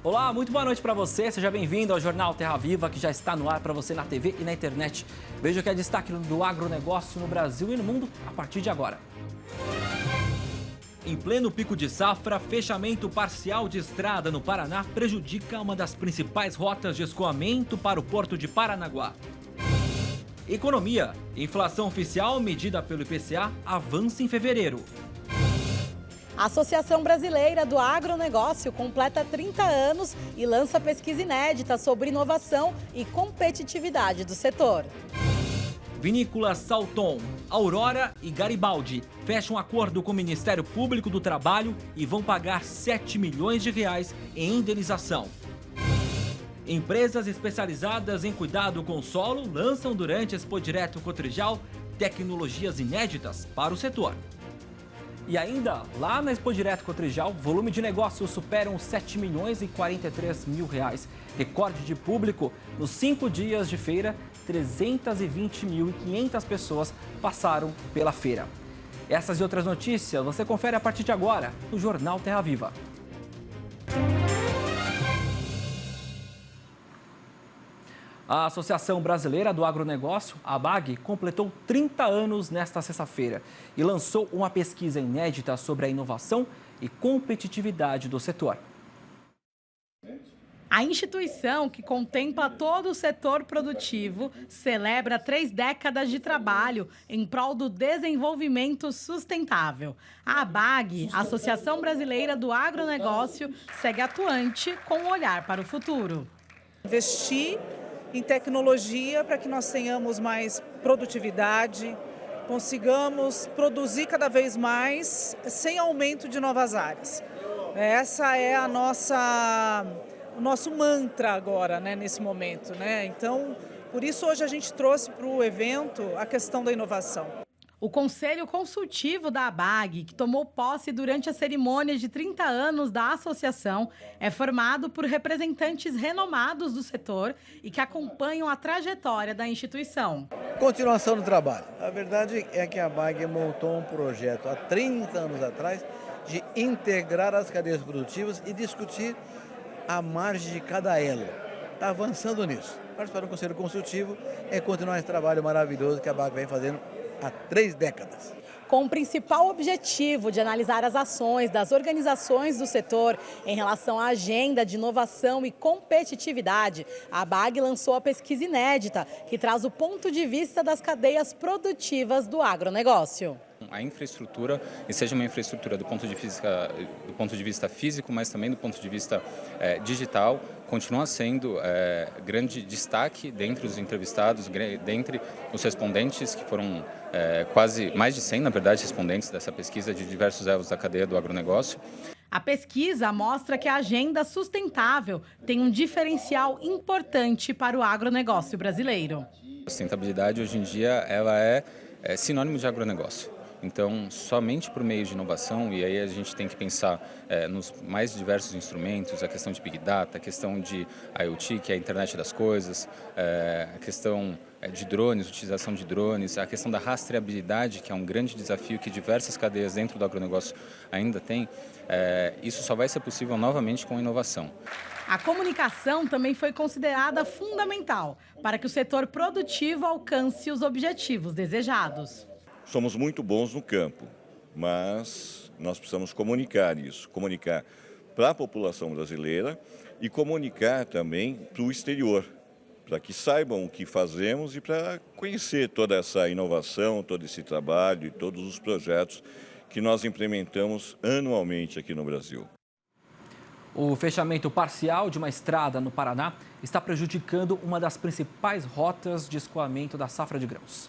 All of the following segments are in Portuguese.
Olá, muito boa noite para você. Seja bem-vindo ao Jornal Terra Viva, que já está no ar para você na TV e na internet. Veja o que é destaque do agronegócio no Brasil e no mundo a partir de agora. Em pleno pico de safra, fechamento parcial de estrada no Paraná prejudica uma das principais rotas de escoamento para o porto de Paranaguá. Economia. Inflação oficial medida pelo IPCA avança em fevereiro. A Associação Brasileira do Agronegócio completa 30 anos e lança pesquisa inédita sobre inovação e competitividade do setor. Vinícolas Salton, Aurora e Garibaldi fecham acordo com o Ministério Público do Trabalho e vão pagar 7 milhões de reais em indenização. Empresas especializadas em cuidado com o solo lançam durante Expo Direto Cotrijal tecnologias inéditas para o setor. E ainda, lá na Expo Direto Cotrijal, volume de negócios superam 7 milhões e 43 mil reais. Recorde de público, nos 5 dias de feira, 320.500 pessoas passaram pela feira. Essas e outras notícias você confere a partir de agora no Jornal Terra Viva. A Associação Brasileira do Agronegócio, a ABAG, completou 30 anos nesta sexta-feira e lançou uma pesquisa inédita sobre a inovação e competitividade do setor. A instituição, que contempla todo o setor produtivo, celebra 3 décadas de trabalho em prol do desenvolvimento sustentável. A ABAG, Associação Brasileira do Agronegócio, segue atuante com um olhar para o futuro. Investir em tecnologia para que nós tenhamos mais produtividade, consigamos produzir cada vez mais sem aumento de novas áreas. Essa é o nosso mantra agora, nesse momento. Então, por isso hoje a gente trouxe para o evento a questão da inovação. O Conselho Consultivo da ABAG, que tomou posse durante a cerimônia de 30 anos da associação, é formado por representantes renomados do setor e que acompanham a trajetória da instituição. Continuação do trabalho. A verdade é que a ABAG montou um projeto há 30 anos atrás de integrar as cadeias produtivas e discutir a margem de cada elo. Está avançando nisso. Participar do Conselho Consultivo é continuar esse trabalho maravilhoso que a ABAG vem fazendo há 3 décadas. Com o principal objetivo de analisar as ações das organizações do setor em relação à agenda de inovação e competitividade, a ABAG lançou a pesquisa inédita, que traz o ponto de vista das cadeias produtivas do agronegócio. A infraestrutura, e seja uma infraestrutura do ponto de vista físico, mas também do ponto de vista digital, continua sendo grande destaque dentre os entrevistados, dentre os respondentes, que foram quase mais de 100, na verdade, respondentes dessa pesquisa de diversos elos da cadeia do agronegócio. A pesquisa mostra que a agenda sustentável tem um diferencial importante para o agronegócio brasileiro. A sustentabilidade, hoje em dia, ela é sinônimo de agronegócio. Então, somente por meio de inovação, e aí a gente tem que pensar nos mais diversos instrumentos, a questão de Big Data, a questão de IoT, que é a internet das coisas, a questão de drones, utilização de drones, a questão da rastreabilidade, que é um grande desafio que diversas cadeias dentro do agronegócio ainda têm, isso só vai ser possível novamente com inovação. A comunicação também foi considerada fundamental para que o setor produtivo alcance os objetivos desejados. Somos muito bons no campo, mas nós precisamos comunicar isso, comunicar para a população brasileira e comunicar também para o exterior, para que saibam o que fazemos e para conhecer toda essa inovação, todo esse trabalho e todos os projetos que nós implementamos anualmente aqui no Brasil. O fechamento parcial de uma estrada no Paraná está prejudicando uma das principais rotas de escoamento da safra de grãos.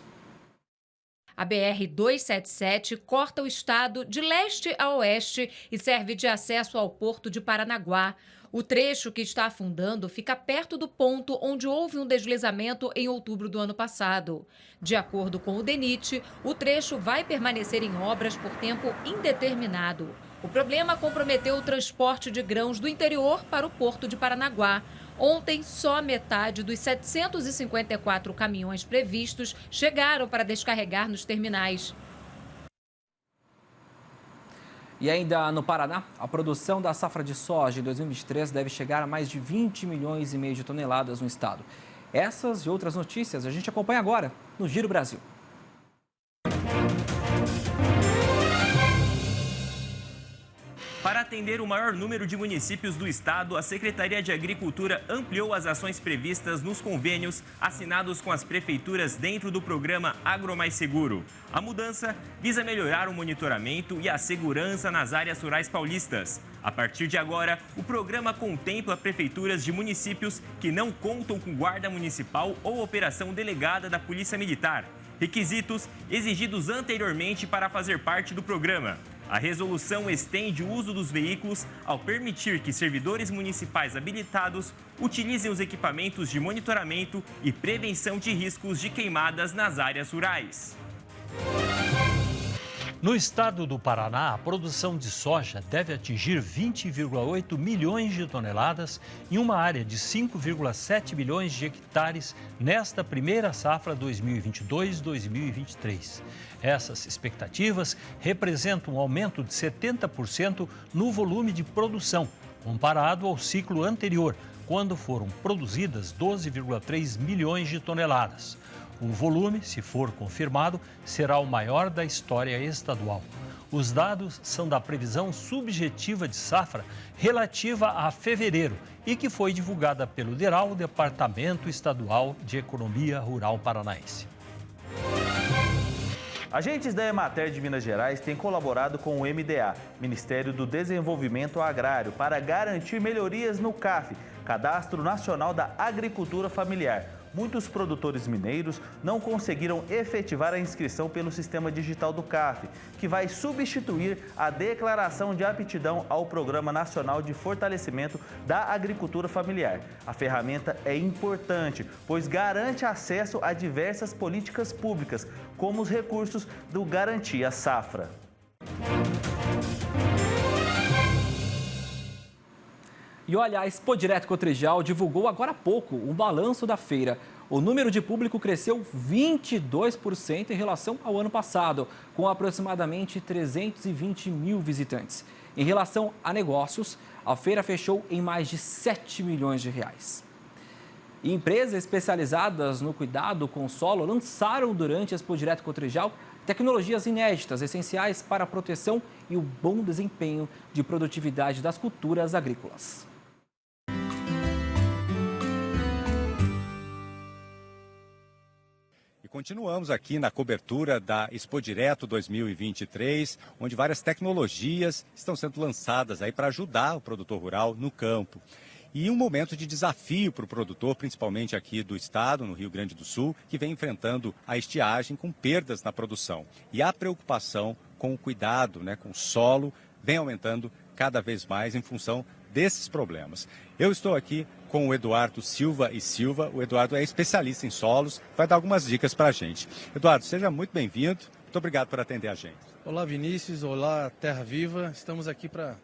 A BR-277 corta o estado de leste a oeste e serve de acesso ao porto de Paranaguá. O trecho que está afundando fica perto do ponto onde houve um deslizamento em outubro do ano passado. De acordo com o DENIT, o trecho vai permanecer em obras por tempo indeterminado. O problema comprometeu o transporte de grãos do interior para o porto de Paranaguá. Ontem, só metade dos 754 caminhões previstos chegaram para descarregar nos terminais. E ainda no Paraná, a produção da safra de soja em 2023 deve chegar a mais de 20 milhões e meio de toneladas no estado. Essas e outras notícias a gente acompanha agora no Giro Brasil. Para atender o maior número de municípios do estado, a Secretaria de Agricultura ampliou as ações previstas nos convênios assinados com as prefeituras dentro do programa Agro Mais Seguro. A mudança visa melhorar o monitoramento e a segurança nas áreas rurais paulistas. A partir de agora, o programa contempla prefeituras de municípios que não contam com guarda municipal ou operação delegada da Polícia Militar. Requisitos exigidos anteriormente para fazer parte do programa. A resolução estende o uso dos veículos ao permitir que servidores municipais habilitados utilizem os equipamentos de monitoramento e prevenção de riscos de queimadas nas áreas rurais. No estado do Paraná, a produção de soja deve atingir 20,8 milhões de toneladas em uma área de 5,7 milhões de hectares nesta primeira safra 2022-2023. Essas expectativas representam um aumento de 70% no volume de produção, comparado ao ciclo anterior, quando foram produzidas 12,3 milhões de toneladas. O volume, se for confirmado, será o maior da história estadual. Os dados são da previsão subjetiva de safra relativa a fevereiro e que foi divulgada pelo DERAL, Departamento Estadual de Economia Rural Paranaense. Agentes da Emater de Minas Gerais têm colaborado com o MDA, Ministério do Desenvolvimento Agrário, para garantir melhorias no CAF, Cadastro Nacional da Agricultura Familiar. Muitos produtores mineiros não conseguiram efetivar a inscrição pelo sistema digital do CAF, que vai substituir a declaração de aptidão ao Programa Nacional de Fortalecimento da Agricultura Familiar. A ferramenta é importante, pois garante acesso a diversas políticas públicas, como os recursos do Garantia Safra. E olha, a Expo Direto Cotrijal divulgou agora há pouco um balanço da feira. O número de público cresceu 22% em relação ao ano passado, com aproximadamente 320 mil visitantes. Em relação a negócios, a feira fechou em mais de 7 milhões de reais. E empresas especializadas no cuidado com o solo lançaram durante a Expo Direto Cotrijal tecnologias inéditas, essenciais para a proteção e o bom desempenho de produtividade das culturas agrícolas. Continuamos aqui na cobertura da Expo Direto 2023, onde várias tecnologias estão sendo lançadas aí para ajudar o produtor rural no campo. E um momento de desafio para o produtor, principalmente aqui do estado, no Rio Grande do Sul, que vem enfrentando a estiagem com perdas na produção. E a preocupação com o cuidado, com o solo, vem aumentando cada vez mais em função desses problemas. Eu estou aqui com o Eduardo Silva e Silva. O Eduardo é especialista em solos, vai dar algumas dicas para a gente. Eduardo, seja muito bem-vindo. Muito obrigado por atender a gente. Olá, Vinícius. Olá, Terra Viva. Estamos aqui para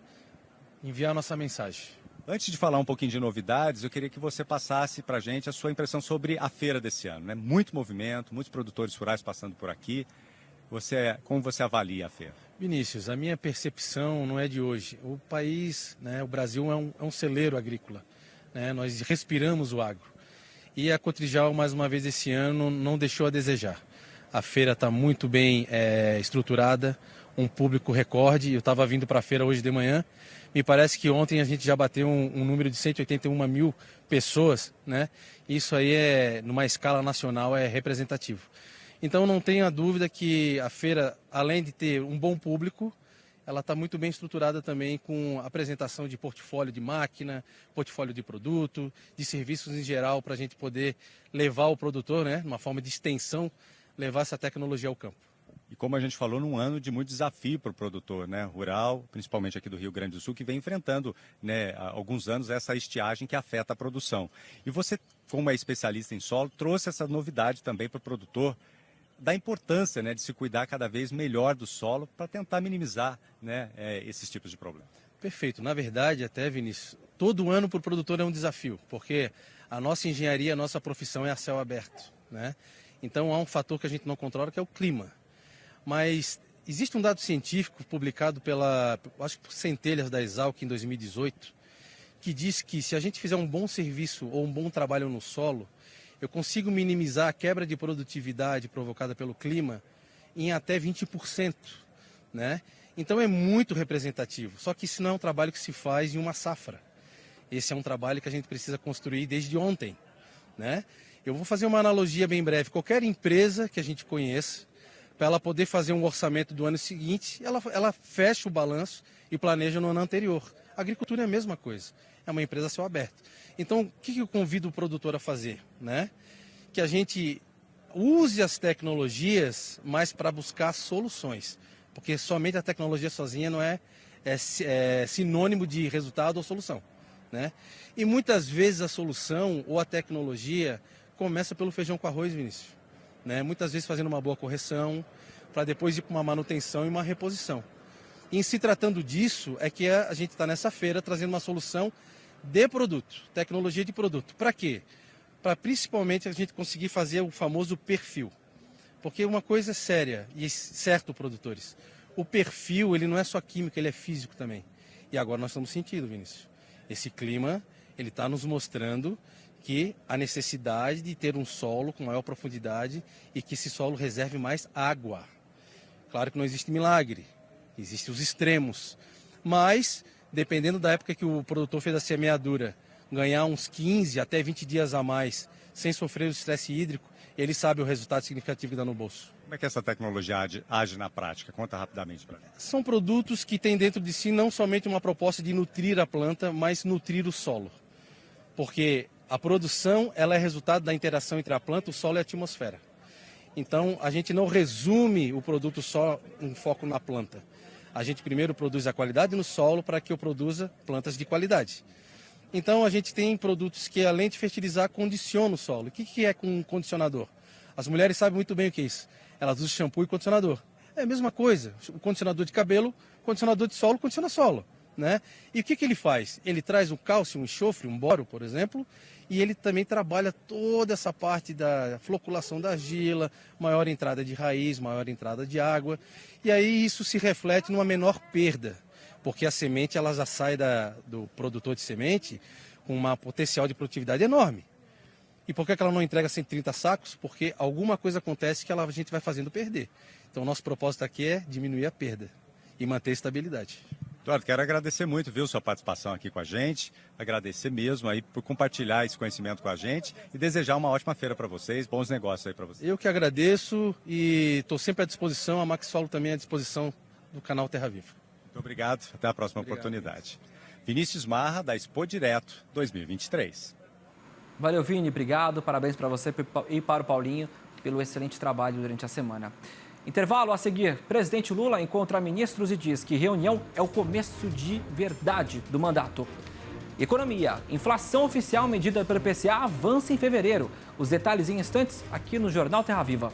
enviar nossa mensagem. Antes de falar um pouquinho de novidades, eu queria que você passasse para a gente a sua impressão sobre a feira desse ano. Muito movimento, muitos produtores rurais passando por aqui. Como você avalia a feira? Vinícius, a minha percepção não é de hoje. O país, o Brasil é um celeiro agrícola. Nós respiramos o agro. E a Cotrijal, mais uma vez esse ano, não deixou a desejar. A feira está muito bem estruturada, um público recorde. Eu estava vindo para a feira hoje de manhã. Me parece que ontem a gente já bateu um número de 181 mil pessoas. Isso aí, numa escala nacional, é representativo. Então não tenha dúvida que a feira, além de ter um bom público, ela está muito bem estruturada também com apresentação de portfólio de máquina, portfólio de produto, de serviços em geral, para a gente poder levar o produtor, uma forma de extensão, levar essa tecnologia ao campo. E como a gente falou, num ano de muito desafio para o produtor rural, principalmente aqui do Rio Grande do Sul, que vem enfrentando há alguns anos essa estiagem que afeta a produção. E você, como é especialista em solo, trouxe essa novidade também para o produtor, da importância de se cuidar cada vez melhor do solo para tentar minimizar esses tipos de problemas. Perfeito. Na verdade, até, Vinícius, todo ano para o produtor é um desafio, porque a nossa engenharia, a nossa profissão é a céu aberto. Então há um fator que a gente não controla, que é o clima. Mas existe um dado científico publicado acho que por Centelhas da Exalc em 2018, que diz que se a gente fizer um bom serviço ou um bom trabalho no solo, eu consigo minimizar a quebra de produtividade provocada pelo clima em até 20%, né? Então é muito representativo, só que isso não é um trabalho que se faz em uma safra. Esse é um trabalho que a gente precisa construir desde ontem, né? Eu vou fazer uma analogia bem breve. Qualquer empresa que a gente conheça, para ela poder fazer um orçamento do ano seguinte, ela fecha o balanço e planeja no ano anterior. A agricultura é a mesma coisa, é uma empresa a céu aberto. Então, o que eu convido o produtor a fazer, né? Que a gente use as tecnologias, mas para buscar soluções. Porque somente a tecnologia sozinha não é sinônimo de resultado ou solução, né? E muitas vezes a solução ou a tecnologia começa pelo feijão com arroz, Vinícius, né? Muitas vezes fazendo uma boa correção, para depois ir para uma manutenção e uma reposição. E em se tratando disso, é que a gente está nessa feira trazendo uma solução de produto, tecnologia de produto. Para quê? Para principalmente a gente conseguir fazer o famoso perfil. Porque uma coisa é séria, e certo, produtores, o perfil ele não é só químico, ele é físico também. E agora nós estamos sentindo, Vinícius. Esse clima, ele está nos mostrando que a necessidade de ter um solo com maior profundidade e que esse solo reserve mais água. Claro que não existe milagre, existem os extremos, mas dependendo da época que o produtor fez a semeadura, ganhar uns 15 até 20 dias a mais sem sofrer o estresse hídrico, ele sabe o resultado significativo que dá no bolso. Como é que essa tecnologia age na prática? Conta rapidamente para mim. São produtos que têm dentro de si não somente uma proposta de nutrir a planta, mas nutrir o solo. Porque a produção ela é resultado da interação entre a planta, o solo e a atmosfera. Então, a gente não resume o produto só em foco na planta. A gente primeiro produz a qualidade no solo para que eu produza plantas de qualidade. Então, a gente tem produtos que, além de fertilizar, condicionam o solo. O que é um condicionador? As mulheres sabem muito bem o que é isso. Elas usam shampoo e condicionador. É a mesma coisa. O condicionador de cabelo, condicionador de solo, condiciona solo, né? E o que ele faz? Ele traz o cálcio, um enxofre, um boro, por exemplo, e ele também trabalha toda essa parte da floculação da argila, maior entrada de raiz, maior entrada de água. E aí isso se reflete numa menor perda, porque a semente ela já sai do produtor de semente com um potencial de produtividade enorme. E por que ela não entrega 130 sacos? Porque alguma coisa acontece que a gente vai fazendo perder. Então, o nosso propósito aqui é diminuir a perda e manter a estabilidade. Eduardo, quero agradecer muito, viu, sua participação aqui com a gente, agradecer mesmo aí por compartilhar esse conhecimento com a gente e desejar uma ótima feira para vocês, bons negócios aí para vocês. Eu que agradeço e estou sempre à disposição, a Max Solo também à disposição do canal Terra Viva. Muito obrigado, até a próxima oportunidade. Vinícius Marra, da Expo Direto 2023. Valeu, Vini, obrigado, parabéns para você e para o Paulinho pelo excelente trabalho durante a semana. Intervalo a seguir, presidente Lula encontra ministros e diz que reunião é o começo de verdade do mandato. Economia, inflação oficial medida pelo IPCA avança em fevereiro. Os detalhes em instantes aqui no Jornal Terra Viva.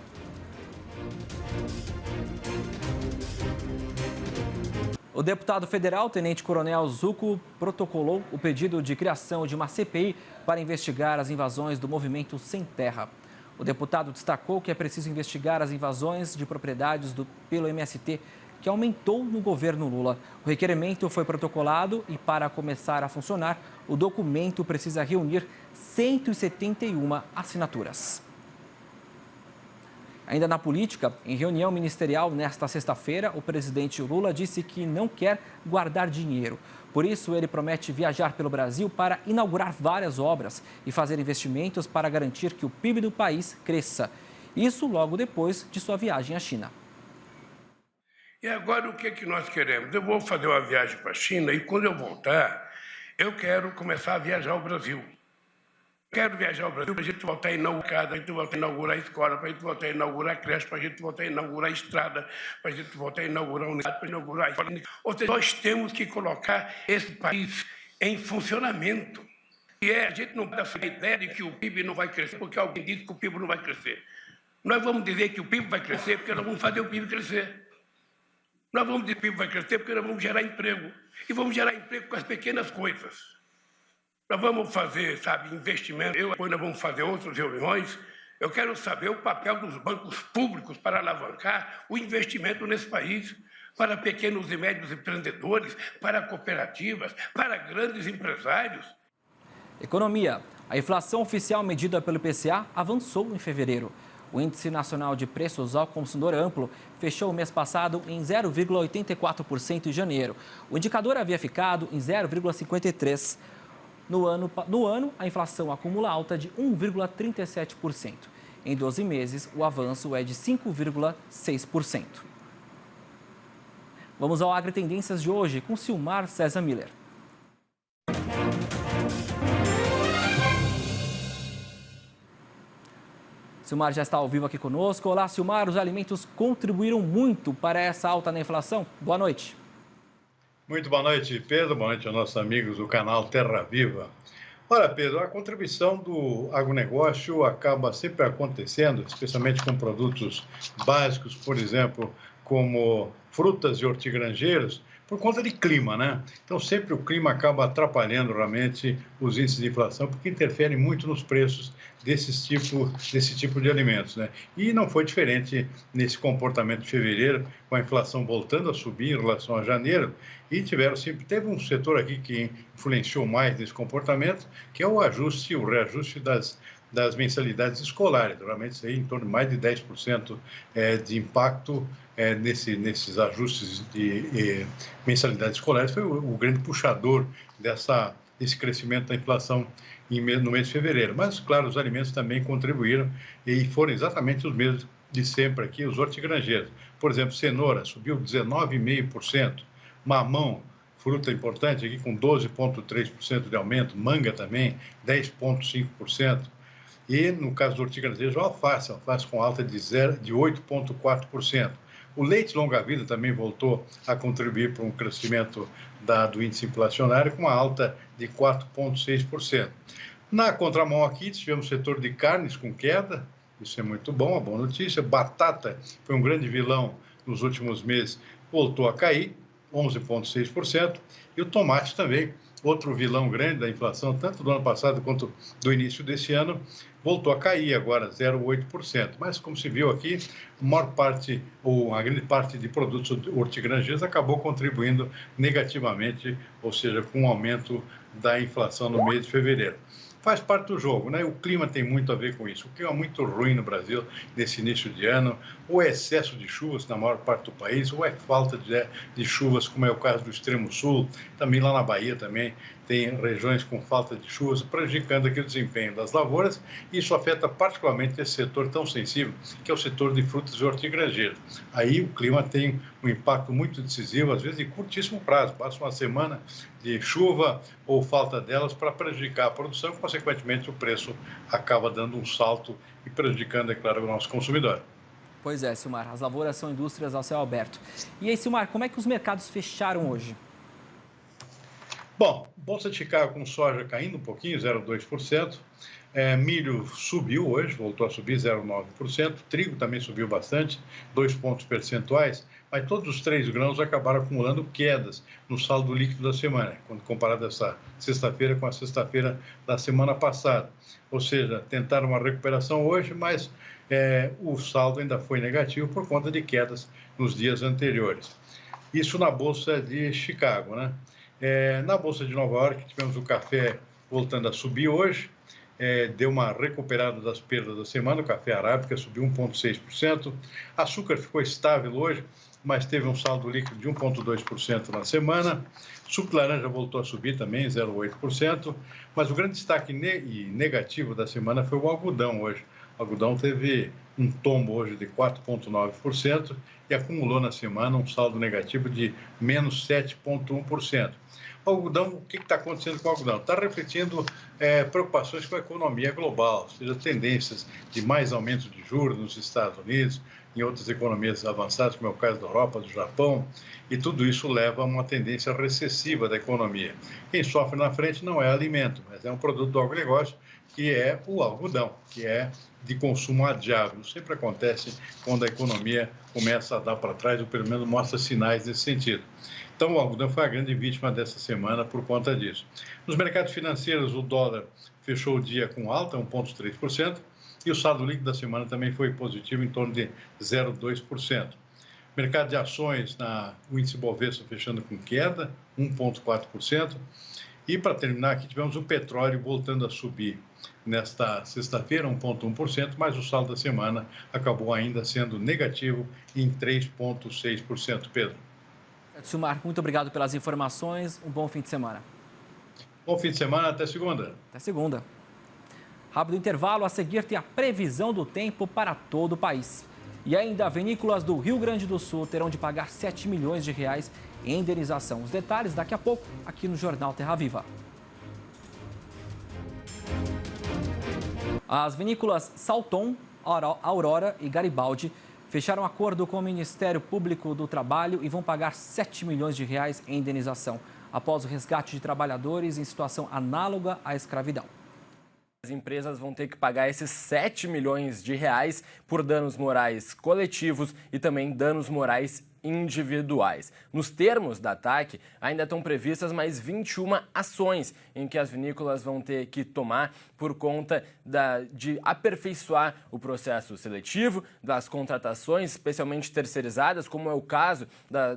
O deputado federal, tenente-coronel Zucco, protocolou o pedido de criação de uma CPI para investigar as invasões do movimento Sem Terra. O deputado destacou que é preciso investigar as invasões de propriedades pelo MST, que aumentou no governo Lula. O requerimento foi protocolado e, para começar a funcionar, o documento precisa reunir 171 assinaturas. Ainda na política, em reunião ministerial nesta sexta-feira, o presidente Lula disse que não quer guardar dinheiro. Por isso, ele promete viajar pelo Brasil para inaugurar várias obras e fazer investimentos para garantir que o PIB do país cresça. Isso logo depois de sua viagem à China. E agora o que nós queremos? Eu vou fazer uma viagem para a China e quando eu voltar, eu quero começar a viajar ao Brasil. Quero viajar ao Brasil para a gente voltar a inaugurar casa, para a gente voltar a inaugurar escola, para a gente voltar a inaugurar creche, para a gente voltar a inaugurar estrada, para a gente voltar a inaugurar unidade, para inaugurar escola. Ou seja, nós temos que colocar esse país em funcionamento. E a gente não pode ter a ideia de que o PIB não vai crescer, porque alguém disse que o PIB não vai crescer. Nós vamos dizer que o PIB vai crescer porque nós vamos fazer o PIB crescer. Nós vamos dizer que o PIB vai crescer porque nós vamos gerar emprego. E vamos gerar emprego com as pequenas coisas. Nós vamos fazer, investimento. Depois nós vamos fazer outras reuniões. Eu quero saber o papel dos bancos públicos para alavancar o investimento nesse país, para pequenos e médios empreendedores, para cooperativas, para grandes empresários. Economia. A inflação oficial medida pelo IPCA avançou em fevereiro. O Índice Nacional de Preços ao Consumidor Amplo fechou o mês passado em 0,84% em janeiro. O indicador havia ficado em 0,53%. No ano, a inflação acumula alta de 1,37%. Em 12 meses, o avanço é de 5,6%. Vamos ao Agritendências de hoje com Silmar César Miller. Silmar já está ao vivo aqui conosco. Olá, Silmar. Os alimentos contribuíram muito para essa alta na inflação? Boa noite. Muito boa noite, Pedro. Boa noite aos nossos amigos do canal Terra Viva. Olha, Pedro, a contribuição do agronegócio acaba sempre acontecendo, especialmente com produtos básicos, por exemplo, como frutas e hortigranjeiros, por conta de clima, né? Então, sempre o clima acaba atrapalhando realmente os índices de inflação, porque interfere muito nos preços desse tipo de alimentos, né? E não foi diferente nesse comportamento de fevereiro, com a inflação voltando a subir em relação a janeiro, e teve um setor aqui que influenciou mais nesse comportamento, que é o reajuste das mensalidades escolares. Realmente, isso aí em torno de mais de 10% de impacto nesses ajustes de mensalidades escolares. Foi o grande puxador desse crescimento da inflação no mês de fevereiro. Mas, claro, os alimentos também contribuíram e foram exatamente os mesmos de sempre aqui, os hortigranjeiros. Por exemplo, cenoura subiu 19,5%, mamão, fruta importante aqui com 12,3% de aumento, manga também 10,5%. E, no caso do hortigranjeiro, alface com alta de 8,4%. O leite longa-vida também voltou a contribuir para um crescimento do índice inflacionário com uma alta de 4,6%. Na contramão aqui, tivemos o setor de carnes com queda, isso é muito bom, uma boa notícia. Batata foi um grande vilão nos últimos meses, voltou a cair, 11,6%. E o tomate também, outro vilão grande da inflação, tanto do ano passado quanto do início desse ano, voltou a cair agora, 0,8%. Mas, como se viu aqui, a grande parte de produtos hortigranjeiros acabou contribuindo negativamente, ou seja, com o aumento da inflação no mês de fevereiro. Faz parte do jogo, né? O clima tem muito a ver com isso. O clima é muito ruim no Brasil nesse início de ano, ou é excesso de chuvas na maior parte do país, ou é falta de chuvas, como é o caso do extremo sul, também lá na Bahia também tem regiões com falta de chuvas, prejudicando aqui o desempenho das lavouras. Isso afeta particularmente esse setor tão sensível, que é o setor de frutas e hortigranjeiros. Aí o clima tem um impacto muito decisivo, às vezes de curtíssimo prazo, passa uma semana de chuva ou falta delas para prejudicar a produção, consequentemente o preço acaba dando um salto e prejudicando, é claro, o nosso consumidor. Pois é, Silmar, as lavouras são indústrias ao céu aberto. E aí, Silmar, como é que os mercados fecharam hoje? Bom, Bolsa de Chicago com soja caindo um pouquinho, 0,2%. Milho subiu hoje, voltou a subir 0,9%. Trigo também subiu bastante, 2 pontos percentuais. Mas todos os 3 grãos acabaram acumulando quedas no saldo líquido da semana, quando comparado essa sexta-feira com a sexta-feira da semana passada. Ou seja, tentaram uma recuperação hoje, mas o saldo ainda foi negativo por conta de quedas nos dias anteriores. Isso na Bolsa de Chicago, né? Na Bolsa de Nova York, tivemos o café voltando a subir hoje, deu uma recuperada das perdas da semana, o café arábica subiu 1,6%, açúcar ficou estável hoje, mas teve um saldo líquido de 1,2% na semana, suco de laranja voltou a subir também, 0,8%, mas o grande destaque negativo da semana foi o algodão hoje. O algodão teve um tombo hoje de 4,9% e acumulou na semana um saldo negativo de menos 7,1%. O algodão, o que está acontecendo com o algodão? Está refletindo preocupações com a economia global, ou seja, tendências de mais aumento de juros nos Estados Unidos, em outras economias avançadas, como é o caso da Europa, do Japão, e tudo isso leva a uma tendência recessiva da economia. Quem sofre na frente não é alimento, mas é um produto do agronegócio, que é o algodão, que é de consumo adiável. Sempre acontece quando a economia começa a dar para trás, ou pelo menos mostra sinais nesse sentido. Então, o algodão foi a grande vítima dessa semana por conta disso. Nos mercados financeiros, o dólar fechou o dia com alta, 1,3%. e o saldo líquido da semana também foi positivo, em torno de 0,2%. Mercado de ações, o índice Bovespa fechando com queda, 1,4%. E, para terminar, aqui tivemos o petróleo voltando a subir nesta sexta-feira, 1,1%, mas o saldo da semana acabou ainda sendo negativo em 3,6%. Pedro. Silmar, muito obrigado pelas informações. Um bom fim de semana. Bom fim de semana, até segunda. Até segunda. Rápido intervalo, a seguir tem a previsão do tempo para todo o país. E ainda, vinícolas do Rio Grande do Sul terão de pagar 7 milhões de reais em indenização. Os detalhes daqui a pouco, aqui no Jornal Terra Viva. As vinícolas Salton, Aurora e Garibaldi fecharam acordo com o Ministério Público do Trabalho e vão pagar 7 milhões de reais em indenização, após o resgate de trabalhadores em situação análoga à escravidão. As empresas vão ter que pagar esses 7 milhões de reais por danos morais coletivos e também danos morais individuais. Nos termos da TAC, ainda estão previstas mais 21 ações em que as vinícolas vão ter que tomar por conta de aperfeiçoar o processo seletivo, das contratações, especialmente terceirizadas, como é o caso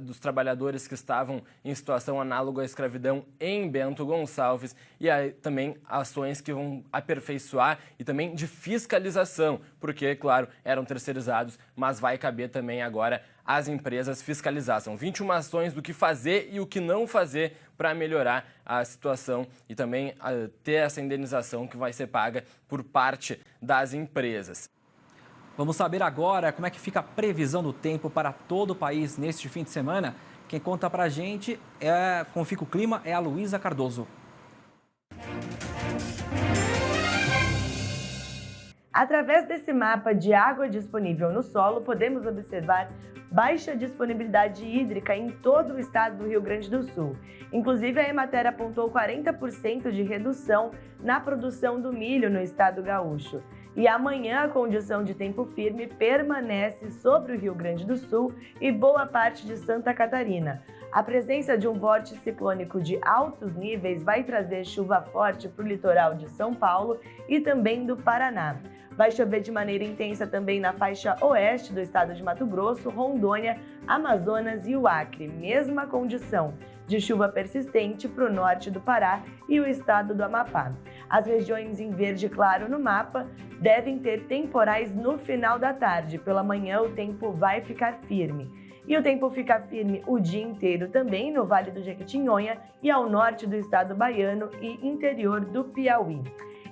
dos trabalhadores que estavam em situação análoga à escravidão em Bento Gonçalves, e aí, também ações que vão aperfeiçoar e também de fiscalização, porque, claro, eram terceirizados, mas vai caber também agora as empresas fiscalizar. São 21 ações do que fazer e o que não fazer para melhorar a situação e também ter essa indenização que vai ser paga por parte das empresas. Vamos saber agora como é que fica a previsão do tempo para todo o país neste fim de semana. Quem conta para a gente como fica o clima é a Luísa Cardoso. Através desse mapa de água disponível no solo, podemos observar baixa disponibilidade hídrica em todo o estado do Rio Grande do Sul. Inclusive, a Emater apontou 40% de redução na produção do milho no estado gaúcho. E amanhã a condição de tempo firme permanece sobre o Rio Grande do Sul e boa parte de Santa Catarina. A presença de um vórtice ciclônico de altos níveis vai trazer chuva forte para o litoral de São Paulo e também do Paraná. Vai chover de maneira intensa também na faixa oeste do estado de Mato Grosso, Rondônia, Amazonas e o Acre. Mesma condição de chuva persistente para o norte do Pará e o estado do Amapá. As regiões em verde claro no mapa devem ter temporais no final da tarde. Pela manhã o tempo vai ficar firme. E o tempo fica firme o dia inteiro também no Vale do Jequitinhonha e ao norte do estado baiano e interior do Piauí.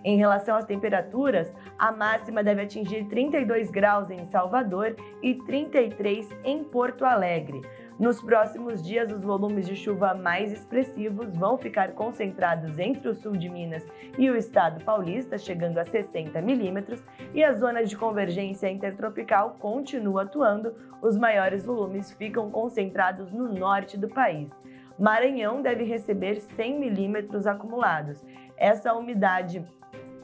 Em relação às temperaturas, a máxima deve atingir 32 graus em Salvador e 33 em Porto Alegre. Nos próximos dias, os volumes de chuva mais expressivos vão ficar concentrados entre o sul de Minas e o estado paulista, chegando a 60 milímetros, e a zona de convergência intertropical continua atuando. Os maiores volumes ficam concentrados no norte do país. Maranhão deve receber 100 milímetros acumulados. Essa umidade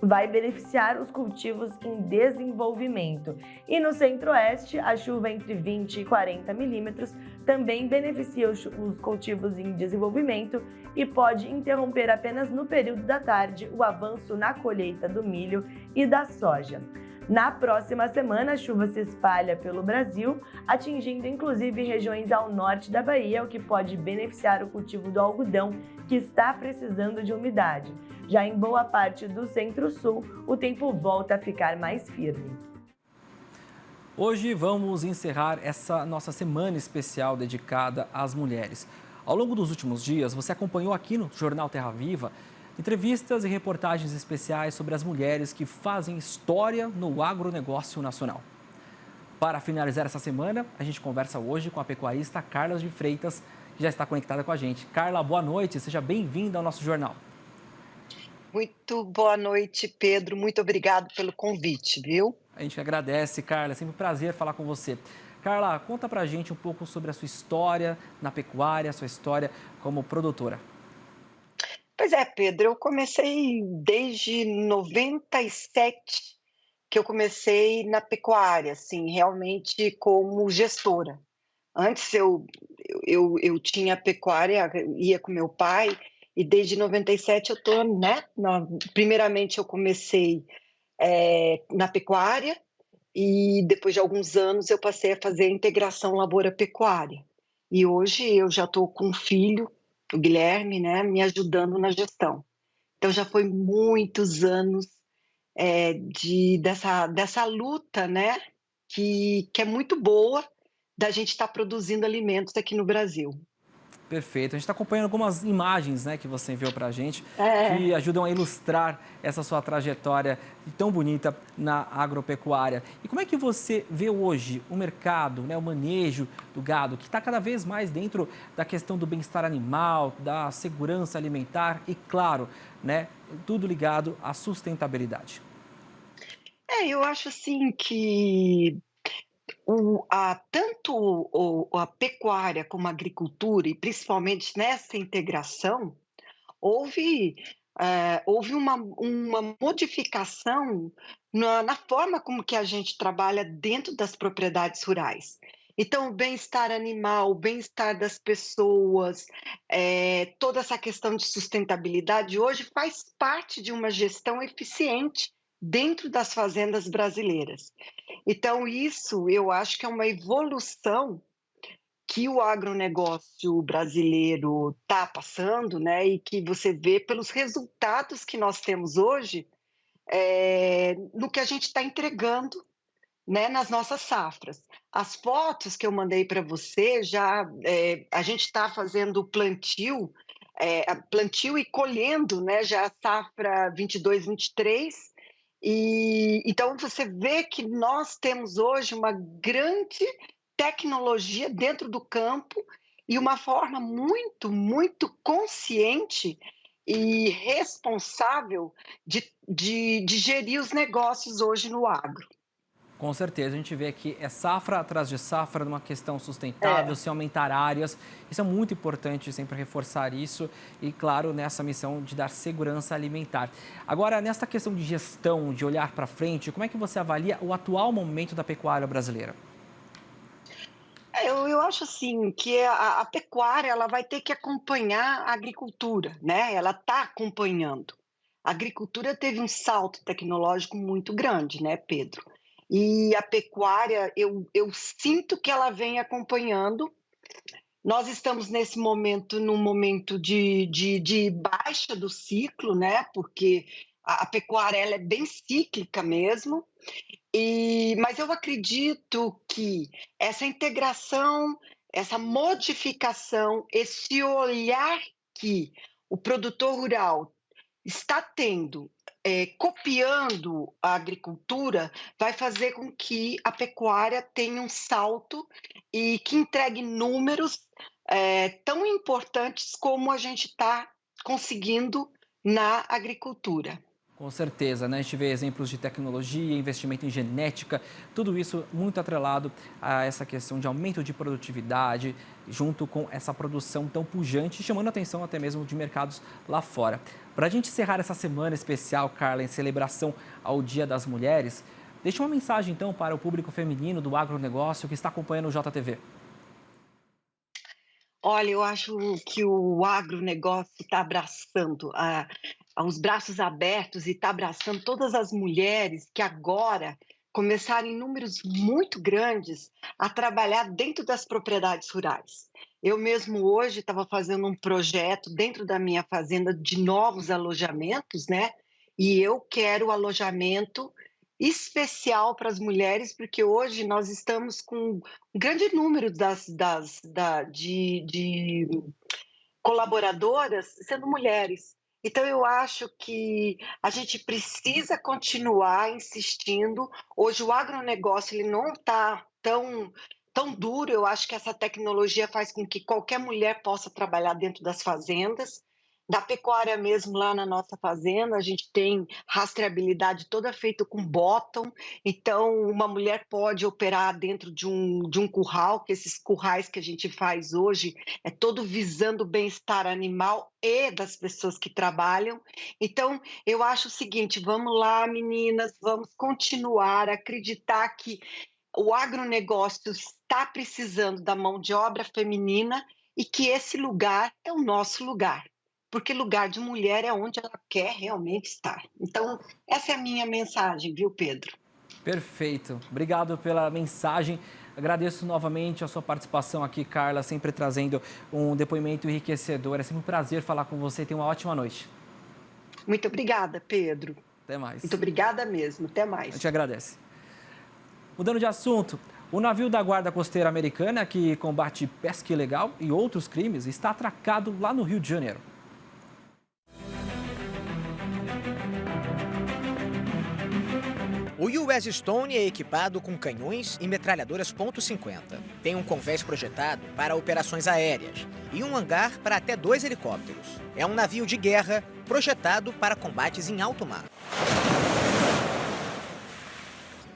vai beneficiar os cultivos em desenvolvimento. E no centro-oeste, a chuva entre 20 e 40 milímetros também beneficia os cultivos em desenvolvimento e pode interromper apenas no período da tarde o avanço na colheita do milho e da soja. Na próxima semana, a chuva se espalha pelo Brasil, atingindo inclusive regiões ao norte da Bahia, o que pode beneficiar o cultivo do algodão, que está precisando de umidade. Já em boa parte do centro-sul, o tempo volta a ficar mais firme. Hoje vamos encerrar essa nossa semana especial dedicada às mulheres. Ao longo dos últimos dias, você acompanhou aqui no Jornal Terra Viva entrevistas e reportagens especiais sobre as mulheres que fazem história no agronegócio nacional. Para finalizar essa semana, a gente conversa hoje com a pecuarista Carla de Freitas, que já está conectada com a gente. Carla, boa noite, seja bem-vinda ao nosso jornal. Muito boa noite, Pedro. Muito obrigado pelo convite, viu? A gente agradece, Carla. É sempre um prazer falar com você. Carla, conta pra gente um pouco sobre a sua história na pecuária, sua história como produtora. Pois é, Pedro, eu comecei desde 97 que eu comecei na pecuária, assim, realmente como gestora. Antes eu tinha pecuária, ia com meu pai, e desde 97 eu estou, né? Primeiramente eu comecei na pecuária, e depois de alguns anos eu passei a fazer a integração lavoura-pecuária. E hoje eu já estou com um filho, o Guilherme, né, me ajudando na gestão. Então já foi muitos anos dessa luta, né, que é muito boa da gente estar produzindo alimentos aqui no Brasil. Perfeito. A gente está acompanhando algumas imagens, né, que você enviou para a gente, que ajudam a ilustrar essa sua trajetória tão bonita na agropecuária. E como é que você vê hoje o mercado, né, o manejo do gado, que está cada vez mais dentro da questão do bem-estar animal, da segurança alimentar e, claro, né, tudo ligado à sustentabilidade? Eu acho assim que tanto a pecuária como a agricultura, e principalmente nessa integração, houve uma modificação na forma como que a gente trabalha dentro das propriedades rurais. Então, o bem-estar animal, o bem-estar das pessoas, toda essa questão de sustentabilidade hoje faz parte de uma gestão eficiente dentro das fazendas brasileiras. Então, isso eu acho que é uma evolução que o agronegócio brasileiro está passando, né? E que você vê pelos resultados que nós temos hoje, no que a gente está entregando, né, nas nossas safras. As fotos que eu mandei para você, a gente está fazendo plantio e colhendo, né, já a safra 22-23, e então você vê que nós temos hoje uma grande tecnologia dentro do campo e uma forma muito, muito consciente e responsável de gerir os negócios hoje no agro. Com certeza, a gente vê que é safra atrás de safra numa questão sustentável, se aumentar áreas. Isso é muito importante, sempre reforçar isso e, claro, nessa missão de dar segurança alimentar. Agora, nessa questão de gestão, de olhar para frente, como é que você avalia o atual momento da pecuária brasileira? Eu acho assim que a pecuária ela vai ter que acompanhar a agricultura, né? Ela está acompanhando. A agricultura teve um salto tecnológico muito grande, né, Pedro? E a pecuária, eu sinto que ela vem acompanhando. Nós estamos num momento de baixa do ciclo, né? Porque a pecuária ela é bem cíclica mesmo. Mas eu acredito que essa integração, essa modificação, esse olhar que o produtor rural está tendo, copiando a agricultura, vai fazer com que a pecuária tenha um salto e que entregue números tão importantes como a gente está conseguindo na agricultura. Com certeza, né? A gente vê exemplos de tecnologia, investimento em genética, tudo isso muito atrelado a essa questão de aumento de produtividade, junto com essa produção tão pujante, chamando a atenção até mesmo de mercados lá fora. Para a gente encerrar essa semana especial, Carla, em celebração ao Dia das Mulheres, deixa uma mensagem então para o público feminino do agronegócio que está acompanhando o JTV. Olha, eu acho que o agronegócio está abraçando os braços abertos e está abraçando todas as mulheres que agora começaram em números muito grandes a trabalhar dentro das propriedades rurais. Eu mesmo hoje estava fazendo um projeto dentro da minha fazenda de novos alojamentos, né? E eu quero alojamento especial para as mulheres, porque hoje nós estamos com um grande número de colaboradoras sendo mulheres. Então, eu acho que a gente precisa continuar insistindo. Hoje, o agronegócio ele não está tão duro. Eu acho que essa tecnologia faz com que qualquer mulher possa trabalhar dentro das fazendas. Da pecuária mesmo, lá na nossa fazenda, a gente tem rastreabilidade toda feita com bottom. Então, uma mulher pode operar dentro de um curral, que esses currais que a gente faz hoje é todo visando o bem-estar animal e das pessoas que trabalham. Então, eu acho o seguinte, vamos lá, meninas, vamos continuar a acreditar que o agronegócio está precisando da mão de obra feminina e que esse lugar é o nosso lugar. porque lugar de mulher é onde ela quer realmente estar. Então, essa é a minha mensagem, viu, Pedro? Perfeito. Obrigado pela mensagem. Agradeço novamente a sua participação aqui, Carla, sempre trazendo um depoimento enriquecedor. É sempre um prazer falar com você. Tenha uma ótima noite. Muito obrigada, Pedro. Até mais. Muito obrigada mesmo. Até mais. A gente agradece. Mudando de assunto, o navio da Guarda Costeira Americana, que combate pesca ilegal e outros crimes, está atracado lá no Rio de Janeiro. O US Stone é equipado com canhões e metralhadoras .50. Tem um convés projetado para operações aéreas e um hangar para até 2 helicópteros. É um navio de guerra projetado para combates em alto mar.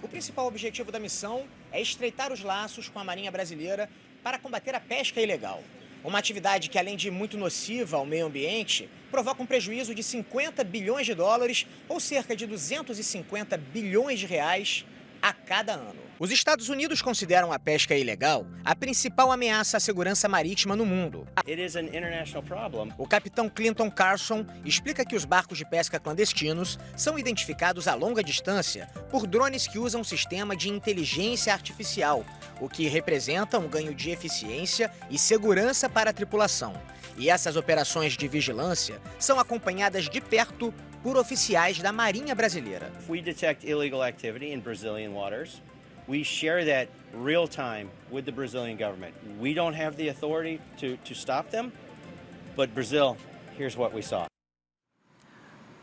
O principal objetivo da missão é estreitar os laços com a Marinha Brasileira para combater a pesca ilegal. Uma atividade que, além de muito nociva ao meio ambiente, provoca um prejuízo de 50 bilhões de dólares ou cerca de 250 bilhões de reais a cada ano. Os Estados Unidos consideram a pesca ilegal a principal ameaça à segurança marítima no mundo. O capitão Clinton Carson explica que os barcos de pesca clandestinos são identificados a longa distância por drones que usam um sistema de inteligência artificial, o que representa um ganho de eficiência e segurança para a tripulação. E essas operações de vigilância são acompanhadas de perto por oficiais da Marinha Brasileira. If we detect illegal activity in Brazilian waters, we share that real time with the Brazilian government. We don't have the authority to stop them, but Brazil, here's what we saw.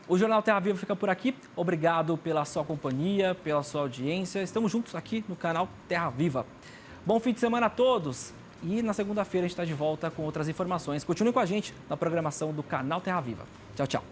O Jornal Terra Viva fica por aqui. Obrigado pela sua companhia, pela sua audiência. Estamos juntos aqui no canal Terra Viva. Bom fim de semana a todos. E na segunda-feira a gente está de volta com outras informações. Continue com a gente na programação do canal Terra Viva. Tchau, tchau.